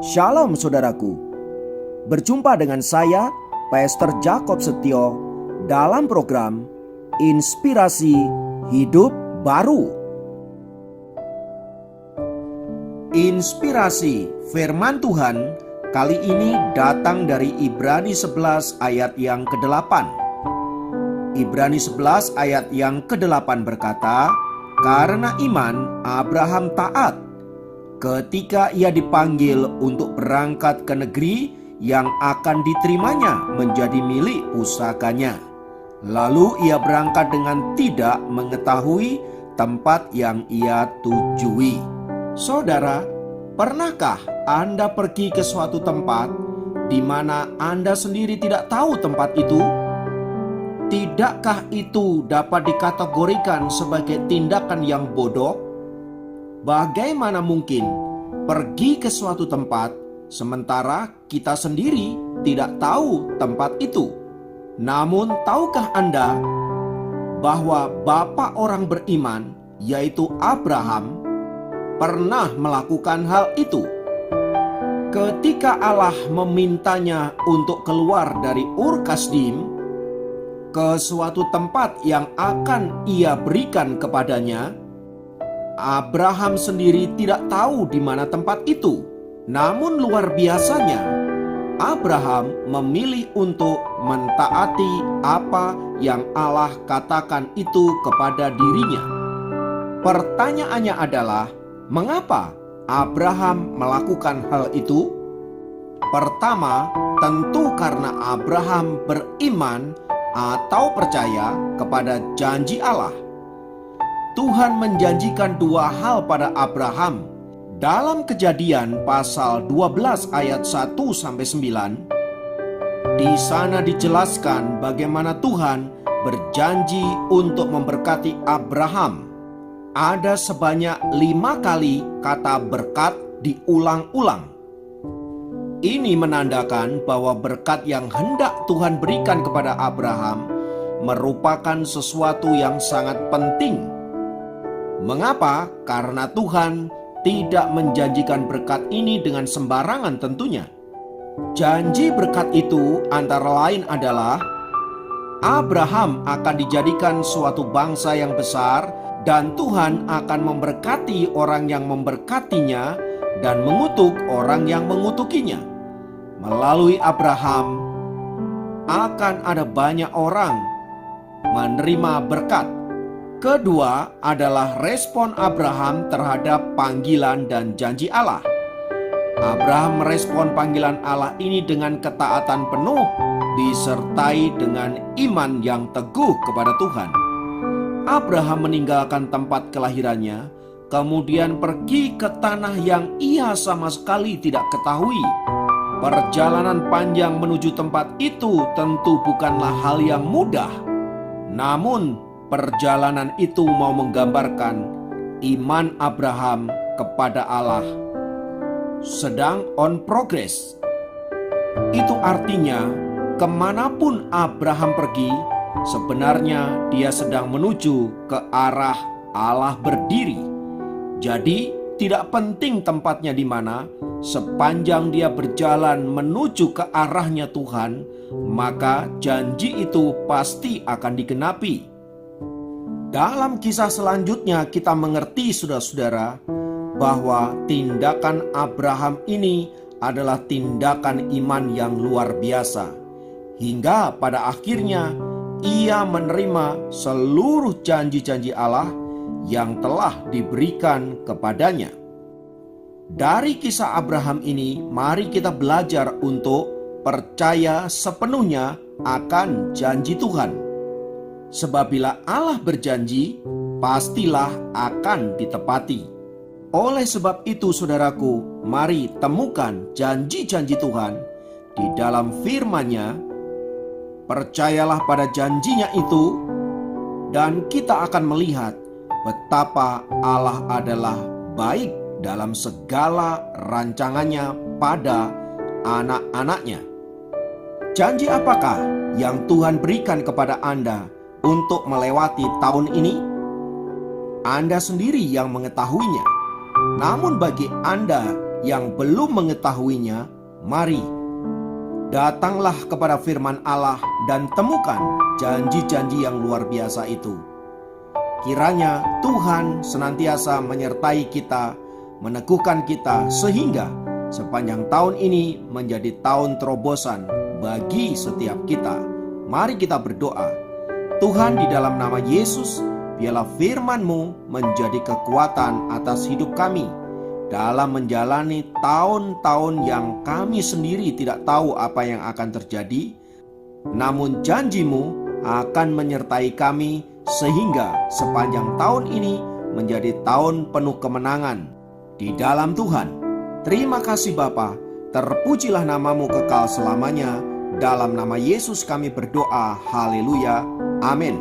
Shalom saudaraku, berjumpa dengan saya Pastor Jacob Setio dalam program Inspirasi Hidup Baru. Inspirasi firman Tuhan kali ini datang dari Ibrani 11 ayat yang ke-8. Ibrani 11 ayat yang ke-8 berkata, "Karena iman Abraham taat ketika ia dipanggil untuk berangkat ke negeri yang akan diterimanya menjadi milik pusakanya. Lalu ia berangkat dengan tidak mengetahui tempat yang ia tujui." Saudara, pernahkah Anda pergi ke suatu tempat di mana Anda sendiri tidak tahu tempat itu? Tidakkah itu dapat dikategorikan sebagai tindakan yang bodoh? Bagaimana mungkin pergi ke suatu tempat sementara kita sendiri tidak tahu tempat itu? Namun tahukah Anda bahwa bapa orang beriman yaitu Abraham pernah melakukan hal itu? Ketika Allah memintanya untuk keluar dari Ur Kasdim ke suatu tempat yang akan ia berikan kepadanya, Abraham sendiri tidak tahu di mana tempat itu. Namun luar biasanya, Abraham memilih untuk mentaati apa yang Allah katakan itu kepada dirinya. Pertanyaannya adalah, mengapa Abraham melakukan hal itu? Pertama, tentu karena Abraham beriman atau percaya kepada janji Allah. Tuhan menjanjikan dua hal pada Abraham. Dalam Kejadian pasal 12 ayat 1-9, di sana dijelaskan bagaimana Tuhan berjanji untuk memberkati Abraham. Ada sebanyak 5 kali kata berkat diulang-ulang. Ini menandakan bahwa berkat yang hendak Tuhan berikan kepada Abraham merupakan sesuatu yang sangat penting. Mengapa? Karena Tuhan tidak menjanjikan berkat ini dengan sembarangan tentunya. Janji berkat itu antara lain adalah Abraham akan dijadikan suatu bangsa yang besar dan Tuhan akan memberkati orang yang memberkatinya dan mengutuk orang yang mengutukinya. Melalui Abraham akan ada banyak orang menerima berkat. Kedua adalah respon Abraham terhadap panggilan dan janji Allah. Abraham merespon panggilan Allah ini dengan ketaatan penuh, disertai dengan iman yang teguh kepada Tuhan. Abraham meninggalkan tempat kelahirannya, kemudian pergi ke tanah yang ia sama sekali tidak ketahui. Perjalanan panjang menuju tempat itu tentu bukanlah hal yang mudah. Namun perjalanan itu mau menggambarkan iman Abraham kepada Allah sedang on progress. Itu artinya kemanapun Abraham pergi, sebenarnya dia sedang menuju ke arah Allah berdiri. Jadi tidak penting tempatnya di mana, sepanjang dia berjalan menuju ke arahnya Tuhan, maka janji itu pasti akan digenapi. Dalam kisah selanjutnya kita mengerti saudara-saudara bahwa tindakan Abraham ini adalah tindakan iman yang luar biasa. Hingga pada akhirnya ia menerima seluruh janji-janji Allah yang telah diberikan kepadanya. Dari kisah Abraham ini mari kita belajar untuk percaya sepenuhnya akan janji Tuhan. Sebab bila Allah berjanji, pastilah akan ditepati. Oleh sebab itu saudaraku, mari temukan janji-janji Tuhan di dalam firman-Nya. Percayalah pada janjinya itu, dan kita akan melihat betapa Allah adalah baik dalam segala rancangannya pada anak-anaknya. Janji apakah yang Tuhan berikan kepada Anda untuk melewati tahun ini? Anda sendiri yang mengetahuinya. Namun bagi Anda yang belum mengetahuinya, mari datanglah kepada firman Allah dan temukan janji-janji yang luar biasa itu. Kiranya Tuhan senantiasa menyertai kita, meneguhkan kita, sehingga sepanjang tahun ini menjadi tahun terobosan bagi setiap kita. Mari kita berdoa. Tuhan, di dalam nama Yesus, biarlah firman-Mu menjadi kekuatan atas hidup kami dalam menjalani tahun-tahun yang kami sendiri tidak tahu apa yang akan terjadi. Namun janji-Mu akan menyertai kami sehingga sepanjang tahun ini menjadi tahun penuh kemenangan di dalam Tuhan. Terima kasih Bapa, terpujilah nama-Mu kekal selamanya. Dalam nama Yesus kami berdoa, haleluya, amin.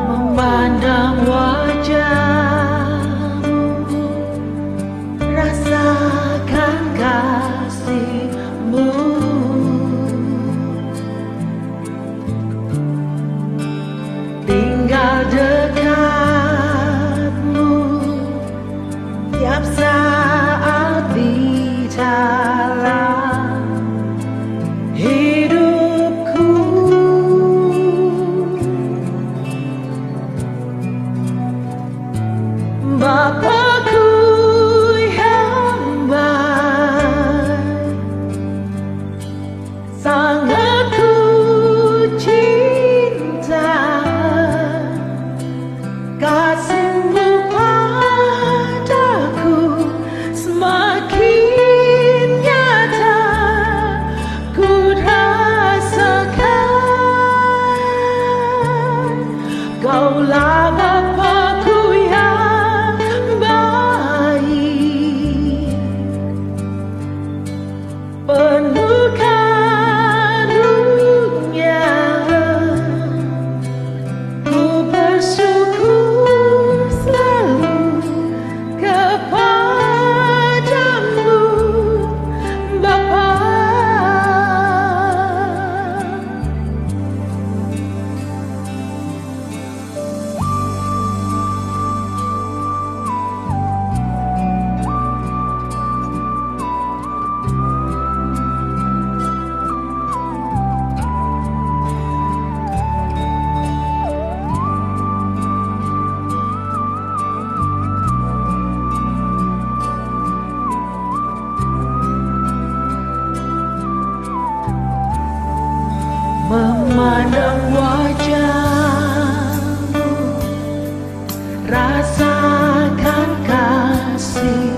Memandang wajah-Mu, rasakan kasih-Mu, tinggal dekat-Mu, tiap saat bicara hidupku. Bapakku yang baik, sangat ku cinta, kasih-Mu padaku semakin nyata ku rasakan. Kaulah Bapakku yang baik, penuh karunia, ku bersyukur selalu kepadamu, Bapa. Memandang wajah-Mu, rasakan kasih